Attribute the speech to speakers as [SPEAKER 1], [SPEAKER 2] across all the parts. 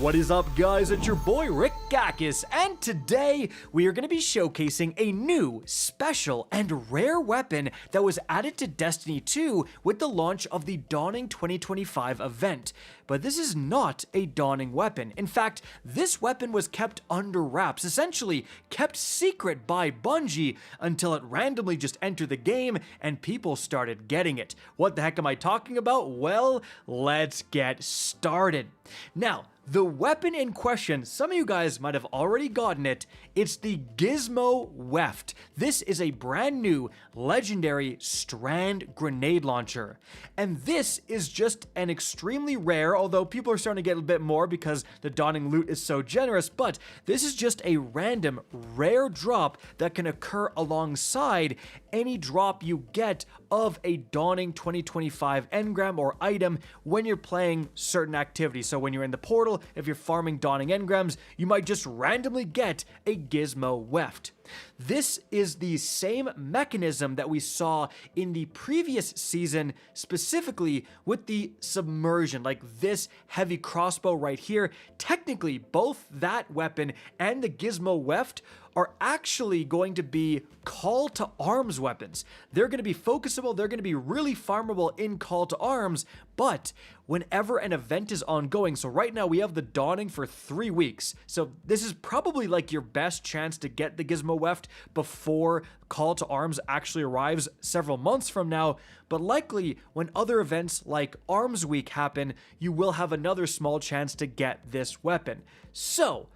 [SPEAKER 1] What is up, guys? It's your boy Rick Gakis, and today we are going to be showcasing a new, special, and rare weapon that was added to Destiny 2 with the launch of the Dawning 2025 event. But this is not a Dawning weapon. In fact, this weapon was kept under wraps, essentially kept secret by Bungie until it randomly just entered the game and people started getting it. What the heck am I talking about? Well, let's get started. Now, the weapon in question, some of you guys might have already gotten it. It's the Gizmo Weft. This is a brand new legendary strand grenade launcher. And this is just an extremely rare, although people are starting to get a bit more because the Dawning loot is so generous, but this is just a random rare drop that can occur alongside any drop you get of a Dawning 2025 engram or item when you're playing certain activities. So when you're in the portal, if you're farming Dawning engrams, you might just randomly get a Gizmo Weft. This is the same mechanism that we saw in the previous season, specifically with the submersion, like this heavy crossbow right here. Technically, both that weapon and the Gizmo Weft are actually going to be call to arms weapons. They're going to be focusable, they're going to be really farmable in call to arms, but whenever an event is ongoing, so right now we have the Dawning for 3 weeks, so this is probably like your best chance to get the Gizmo Weft before call to arms actually arrives several months from now, but likely when other events like Arms Week happen, you will have another small chance to get this weapon. So,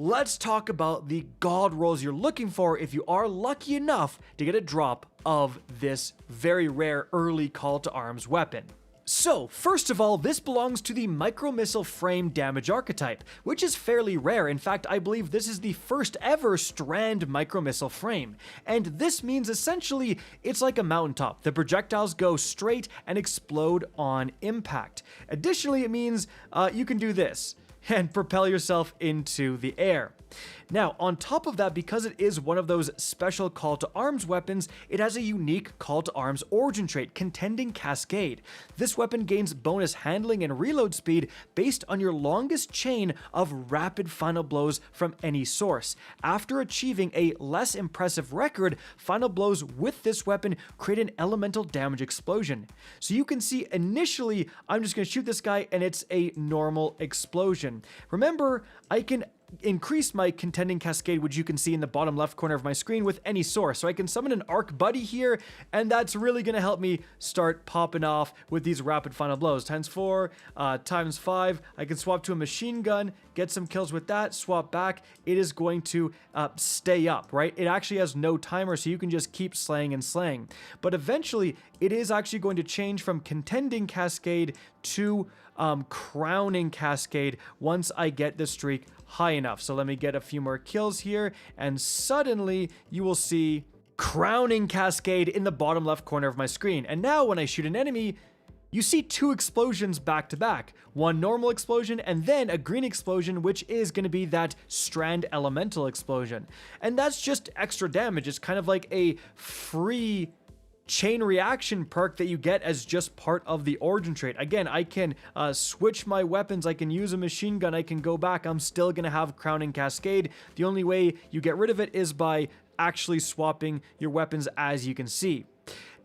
[SPEAKER 1] let's talk about the god rolls you're looking for if you are lucky enough to get a drop of this very rare early call to arms weapon. So, first of all, this belongs to the micro-missile frame damage archetype, which is fairly rare. In fact, I believe this is the first ever strand micro-missile frame. And this means essentially it's like a mountaintop. The projectiles go straight and explode on impact. Additionally, it means you can do this and propel yourself into the air. Now, on top of that, because it is one of those special call to arms weapons, it has a unique call to arms origin trait, Contending Cascade. This weapon gains bonus handling and reload speed based on your longest chain of rapid final blows from any source. After achieving a less impressive record, final blows with this weapon create an elemental damage explosion. So you can see initially, I'm just going to shoot this guy and it's a normal explosion. Remember, I can increase my Contending Cascade, which you can see in the bottom left corner of my screen, with any source. So I can summon an Arc Buddy here, and that's really going to help me start popping off with these rapid final blows. Times 4, times 5, I can swap to a machine gun, get some kills with that, swap back. It is going to stay up, right? It actually has no timer, so you can just keep slaying and slaying. But eventually, it is actually going to change from Contending Cascade to Crowning Cascade once I get the streak high enough. So let me get a few more kills here, and suddenly you will see Crowning Cascade in the bottom left corner of my screen. And now when I shoot an enemy, you see 2 explosions back to back. One normal explosion and then a green explosion, which is going to be that strand elemental explosion. And that's just extra damage. It's kind of like a free chain reaction perk that you get as just part of the origin trait. Again, I can switch my weapons, I can use a machine gun, I can go back, I'm still gonna have Crowning Cascade. The only way you get rid of it is by actually swapping your weapons, as you can see.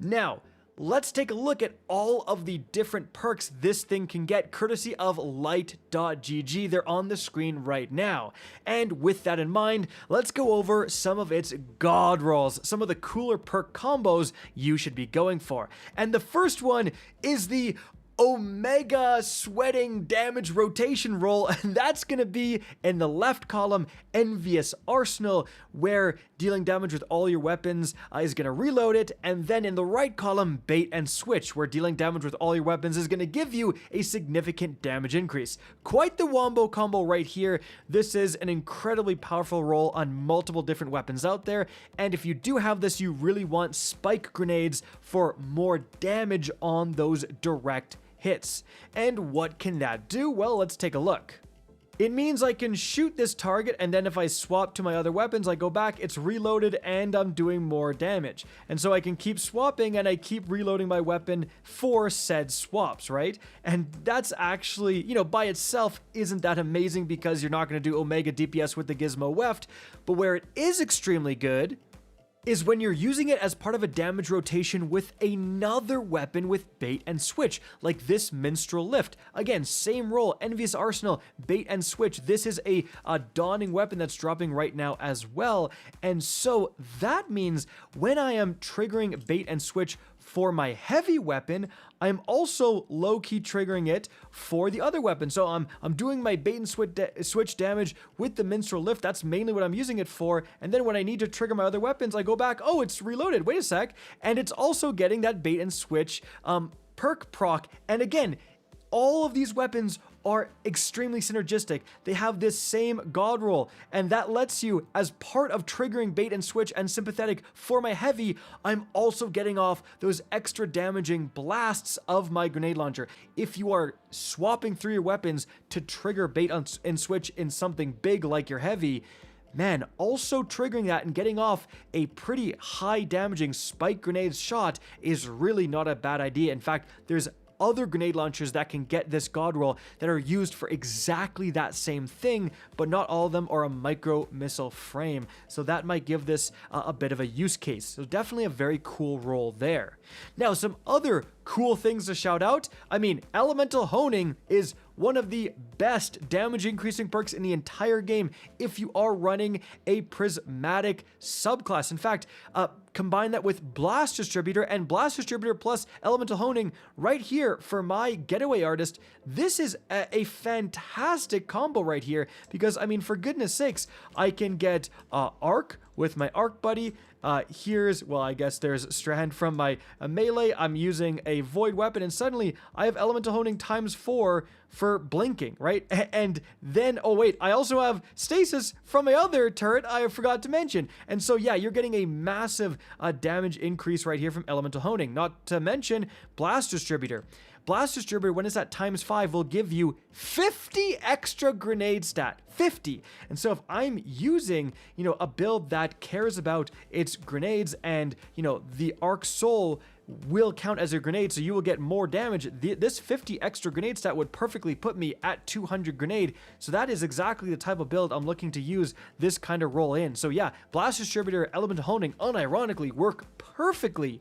[SPEAKER 1] Now, let's take a look at all of the different perks this thing can get, courtesy of light.gg. They're on the screen right now. And with that in mind, let's go over some of its god rolls, some of the cooler perk combos you should be going for. And the first one is the Omega Sweating Damage Rotation roll, and that's going to be in the left column, Envious Arsenal, where dealing damage with all your weapons is going to reload it, and then in the right column, Bait and Switch, where dealing damage with all your weapons is going to give you a significant damage increase. Quite the wombo combo right here. This is an incredibly powerful roll on multiple different weapons out there, and if you do have this, you really want spike grenades for more damage on those direct hits. And what can that do? Well, let's take a look. It means I can shoot this target, and then if I swap to my other weapons, I go back, it's reloaded, and I'm doing more damage. And so I can keep swapping, and I keep reloading my weapon for said swaps, right? And that's actually, you know, by itself isn't that amazing because you're not going to do Omega DPS with the Gizmo Weft, but where it is extremely good is when you're using it as part of a damage rotation with another weapon with bait and switch, like this Minstrel Lift. Again, same role, Envious Arsenal, bait and switch. This is a dawning weapon that's dropping right now as well. And so that means when I am triggering bait and switch for my heavy weapon, I'm also low-key triggering it for the other weapon. So I'm doing my bait and switch damage with the Minstrel Lift. That's mainly what I'm using it for. And then when I need to trigger my other weapons, I go back, oh, it's reloaded. Wait a sec. And it's also getting that bait and switch perk proc. And again, all of these weapons are extremely synergistic. They have this same God Roll, and that lets you, as part of triggering bait and switch and sympathetic for my heavy, I'm also getting off those extra damaging blasts of my grenade launcher. If you are swapping through your weapons to trigger bait and switch in something big like your heavy, man, also triggering that and getting off a pretty high damaging spike grenade shot is really not a bad idea. In fact, there's other grenade launchers that can get this God Roll that are used for exactly that same thing, but not all of them are a micro missile frame. So that might give this a bit of a use case. So definitely a very cool roll there. Now, some other cool things to shout out. I mean, Elemental Honing is one of the best damage increasing perks in the entire game if you are running a prismatic subclass. In fact, combine that with Blast Distributor and Blast Distributor plus Elemental Honing right here for my Getaway Artist. This is a fantastic combo right here because, I mean, for goodness sakes, I can get Arc with my Arc Buddy. Here's, well, I guess there's Strand from my melee. I'm using a Void weapon, and suddenly I have Elemental Honing ×4 for blinking, right? And then, oh wait, I also have Stasis from my other turret I forgot to mention. And so, yeah, you're getting a massive damage increase right here from Elemental Honing, not to mention Blast Distributor. Blast Distributor, when it's at ×5, will give you 50 extra grenade stat. 50. And so if I'm using, you know, a build that cares about its grenades and, you know, the Arc Soul will count as a grenade, so you will get more damage. This 50 extra grenade stat would perfectly put me at 200 grenade. So that is exactly the type of build I'm looking to use this kind of roll in. So yeah, Blast Distributor, Elemental Honing, unironically work perfectly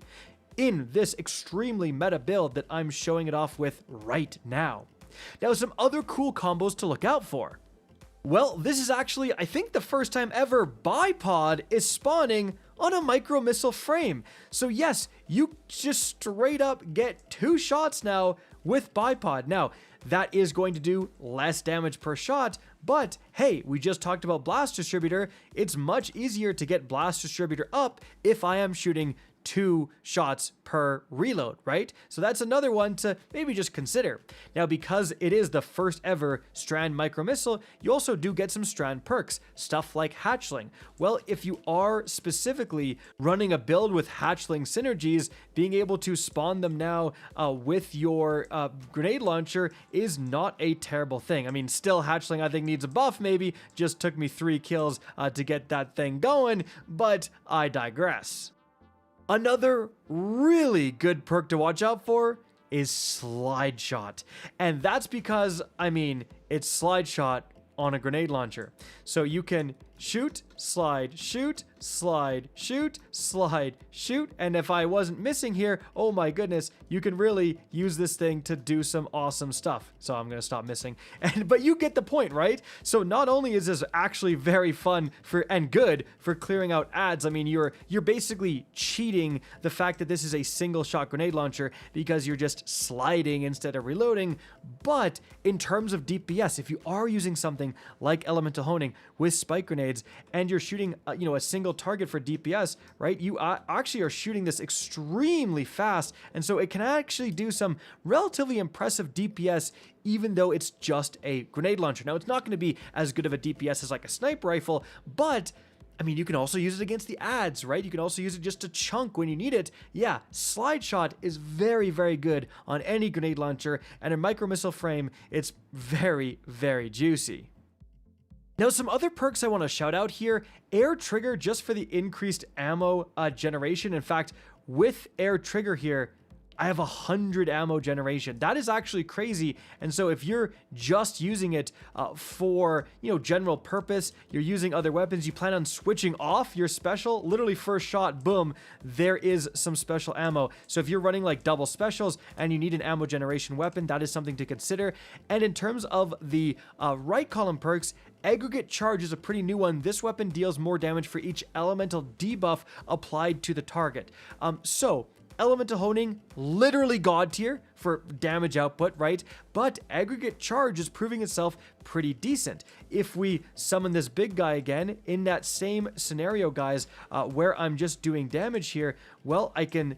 [SPEAKER 1] in this extremely meta build that I'm showing it off with right now. Now, some other cool combos to look out for. Well, this is actually, I think, the first time ever bipod is spawning on a micro missile frame. So yes, you just straight up get 2 shots now with bipod. Now, that is going to do less damage per shot, but hey, we just talked about Blast Distributor. It's much easier to get Blast Distributor up if I am shooting 2 shots per reload, right? So that's another one to maybe just consider. Now, because it is the first ever Strand micro missile, you also do get some Strand perks, stuff like Hatchling. Well, if you are specifically running a build with Hatchling synergies, being able to spawn them now with your grenade launcher is not a terrible thing. I mean, still Hatchling I think needs a buff maybe, just took me 3 kills to get that thing going, but I digress. Another really good perk to watch out for is Slideshot. And that's because, I mean, it's Slideshot on a grenade launcher. So you can shoot, slide, shoot, slide, shoot, slide, shoot. And if I wasn't missing here, oh my goodness, you can really use this thing to do some awesome stuff. So I'm gonna stop missing. But you get the point, right? So not only is this actually very fun and good for clearing out ads, I mean, you're basically cheating the fact that this is a single shot grenade launcher because you're just sliding instead of reloading. But in terms of DPS, if you are using something like Elemental Honing with spike grenades and you're shooting, you know, a single target for DPS, right? You actually are shooting this extremely fast, and so it can actually do some relatively impressive DPS even though it's just a grenade launcher. Now, it's not going to be as good of a DPS as like a sniper rifle, but I mean, you can also use it against the ads, right? You can also use it just to chunk when you need it. Yeah, Slideshot is very, very good on any grenade launcher, and a micro missile frame, it's very, very juicy. Now, some other perks I want to shout out here: air trigger, just for the increased ammo generation. In fact, with air trigger here, I have 100 ammo generation. That is actually crazy. And so if you're just using it for, general purpose, you're using other weapons, you plan on switching off your special, literally first shot, boom, there is some special ammo. So if you're running like double specials and you need an ammo generation weapon, that is something to consider. And in terms of the right column perks, aggregate charge is a pretty new one. This weapon deals more damage for each elemental debuff applied to the target. Elemental honing, literally god tier for damage output, right? But aggregate charge is proving itself pretty decent. If we summon this big guy again, in that same scenario, guys, where I'm just doing damage here, well, I can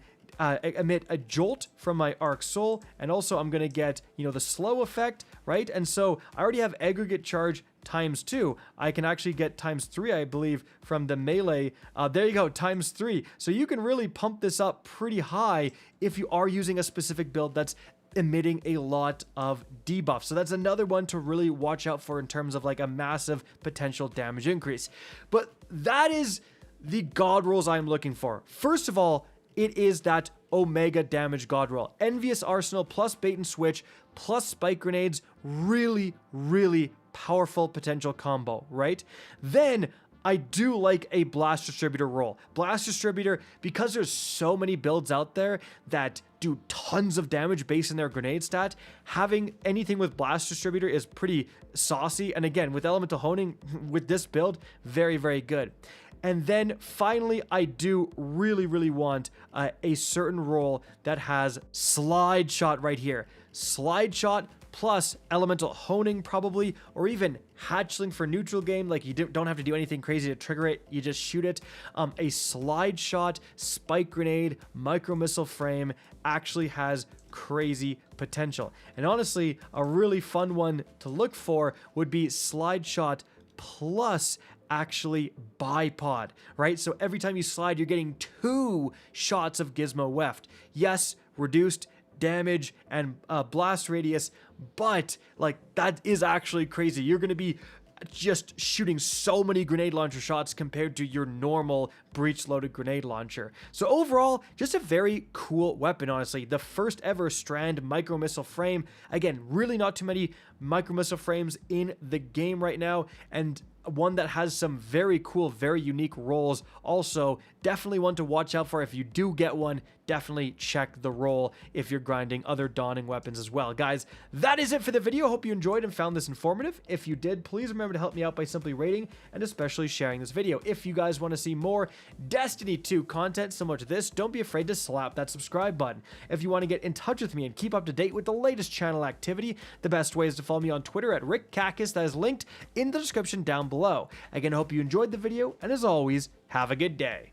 [SPEAKER 1] emit a jolt from my Arc Soul, and also I'm going to get, the slow effect, right? And so I already have aggregate charge ×2. I can actually get ×3, I believe, from the melee. There you go, ×3. So you can really pump this up pretty high if you are using a specific build that's emitting a lot of debuff. So that's another one to really watch out for in terms of like a massive potential damage increase. But that is the god rolls I'm looking for. First of all, it is that Omega damage god roll. Envious Arsenal plus bait and switch plus spike grenades. Really, really powerful potential combo, right? Then I do like a Blast Distributor roll. Blast Distributor, because there's so many builds out there that do tons of damage based on their grenade stat, having anything with Blast Distributor is pretty saucy. And again, with Elemental Honing, with this build, very, very good. And then finally, I do really, really want a certain roll that has Slideshot right here. Slideshot plus Elemental Honing probably, or even Hatchling for neutral game. Like, you don't have to do anything crazy to trigger it, you just shoot it. A Slideshot, Spike Grenade, Micro Missile Frame actually has crazy potential. And honestly, a really fun one to look for would be Slideshot plus actually bipod, right? So every time you slide, you're getting 2 shots of Gizmo Weft. Yes, reduced damage and blast radius, but like that is actually crazy. You're going to be just shooting so many grenade launcher shots compared to your normal breech loaded grenade launcher. So overall, just a very cool weapon, honestly. The first ever strand micro missile frame. Again, really not too many micro missile frames in the game right now, and one that has some very cool, very unique rolls. Also, definitely one to watch out for. If you do get one, definitely check the roll if you're grinding other dawning weapons as well. Guys, that is it for the video. Hope you enjoyed and found this informative. If you did, please remember to help me out by simply rating and especially sharing this video. If you guys want to see more Destiny 2 content similar to this, don't be afraid to slap that subscribe button. If you want to get in touch with me and keep up to date with the latest channel activity, the best way is to follow me on Twitter at RickCacus. That is linked in the description down below. Again, I hope you enjoyed the video, and as always, have a good day.